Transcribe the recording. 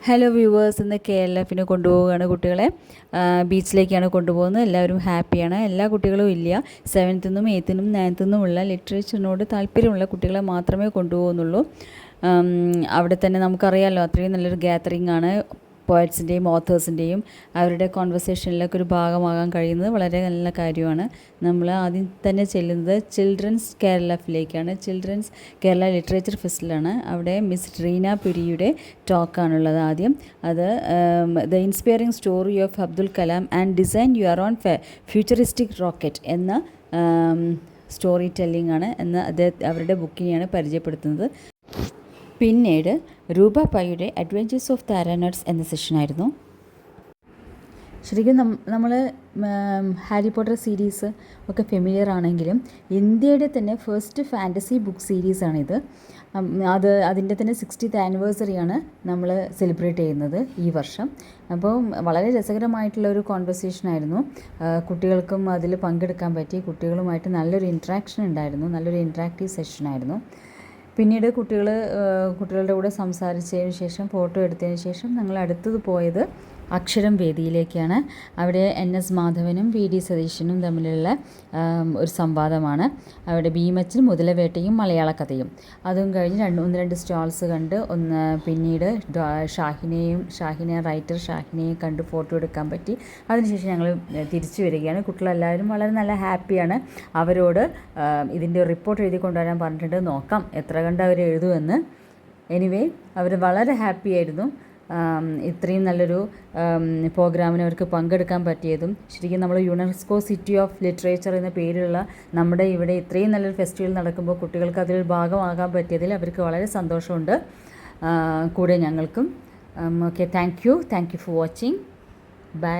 Hello viewers, ഇന്ന് KLF കൊണ്ടുപോവുകയാണ് കുട്ടികളെ. ബീച്ചിലേക്കാണ് കൊണ്ടുപോകുന്നത്. എല്ലാവരും ഹാപ്പിയാണ്. എല്ലാ കുട്ടികളും ഇല്ല. 7th നിന്നും 8th നിന്നും 9th നിന്നുമുള്ള ലിറ്ററേച്ചറിനോട് താല്പര്യമുള്ള കുട്ടികളെ മാത്രമേ കൊണ്ടുപോകുന്നുള്ളൂ. അവിടെ തന്നെ നമുക്കറിയാമല്ലോ, അത്രയും നല്ലൊരു ഗാദറിംഗ് ആണ്. പോയറ്റ്സിൻ്റെയും ഓത്തേഴ്സിൻ്റെയും അവരുടെ കോൺവെർസേഷനിലൊക്കെ ഒരു ഭാഗമാകാൻ കഴിയുന്നത് വളരെ നല്ല കാര്യമാണ്. നമ്മൾ ആദ്യം തന്നെ ചെല്ലുന്നത് ചിൽഡ്രൻസ് KLFിലേക്കാണ്. ചിൽഡ്രൻസ് കേരള ലിറ്ററേച്ചർ ഫെസ്റ്റിലാണ്. അവിടെ മിസ് റീന പുരിയുടെ ടോക്കാണുള്ളത്. ആദ്യം അത് the inspiring story of Abdul Kalam and design your own futuristic rocket എന്ന സ്റ്റോറി ടെല്ലിംഗ് ആണ് എന്ന് അവരുടെ ബുക്കിനെയാണ് പരിചയപ്പെടുത്തുന്നത്. പിന്നീട് രൂപ പൈയുടെ അഡ്വഞ്ചേഴ്സ് ഓഫ് താരാനട്സ് എന്ന സെഷനായിരുന്നു. ശരിക്കും നമ്മൾ ഹാരി പോട്ടർ സീരീസ് ഒക്കെ ഫെമിലിയർ ആണെങ്കിലും ഇന്ത്യയുടെ തന്നെ ഫസ്റ്റ് ഫാൻറ്റസി ബുക്ക് സീരീസാണിത്. അതിൻ്റെ തന്നെ 60th ആനിവേഴ്സറിയാണ് നമ്മൾ സെലിബ്രേറ്റ് ചെയ്യുന്നത് ഈ വർഷം. അപ്പോൾ വളരെ രസകരമായിട്ടുള്ള ഒരു കോൺവെർസേഷനായിരുന്നു. കുട്ടികൾക്കും അതിൽ പങ്കെടുക്കാൻ പറ്റി. കുട്ടികളുമായിട്ട് നല്ലൊരു ഇൻട്രാക്ഷൻ ഉണ്ടായിരുന്നു. നല്ലൊരു ഇൻട്രാക്റ്റീവ് സെഷനായിരുന്നു. പിന്നീട് കുട്ടികളുടെ കൂടെ സംസാരിച്ചതിന് ശേഷം ഫോട്ടോ എടുത്തതിന് ശേഷം ഞങ്ങൾ അടുത്തത് പോയത് അക്ഷരം വേദിയിലേക്കാണ്. അവിടെ NS മാധവനും VD സതീശനും തമ്മിലുള്ള ഒരു സംവാദമാണ്. അവിടെ ഭീമച്ചൻ മുതലവേട്ടയും മലയാള കഥയും. അതും കഴിഞ്ഞ് രണ്ട് സ്റ്റാൾസ് കണ്ട് പിന്നീട് ഷാഹിനെ റൈറ്റർ ഷാഹിനെയും കണ്ട് ഫോട്ടോ എടുക്കാൻ പറ്റി. അതിനുശേഷം ഞങ്ങൾ തിരിച്ചു വരികയാണ്. കുട്ടികളെല്ലാവരും വളരെ നല്ല ഹാപ്പിയാണ്. അവരോട് ഇതിൻ്റെ റിപ്പോർട്ട് എഴുതി കൊണ്ടുവരാൻ പറഞ്ഞിട്ടുണ്ട്. നോക്കാം എത്ര കണ്ട് അവർ എഴുതുമെന്ന്. എനിവേ അവർ വളരെ ഹാപ്പിയായിരുന്നു. ഇത്രയും നല്ലൊരു പ്രോഗ്രാമിന് അവർക്ക് പങ്കെടുക്കാൻ പറ്റിയതും. ശരിക്കും നമ്മൾ യുനെസ്കോ സിറ്റി ഓഫ് ലിറ്ററേച്ചർ എന്ന പേരിലുള്ള നമ്മുടെ ഇവിടെ ഇത്രയും നല്ലൊരു ഫെസ്റ്റിവൽ നടക്കുമ്പോൾ കുട്ടികൾക്ക് അതിൽ ഭാഗമാകാൻ പറ്റിയതിൽ അവർക്ക് വളരെ സന്തോഷമുണ്ട്. കൂടെ ഞങ്ങൾക്കും. Okay, thank you for watching. By.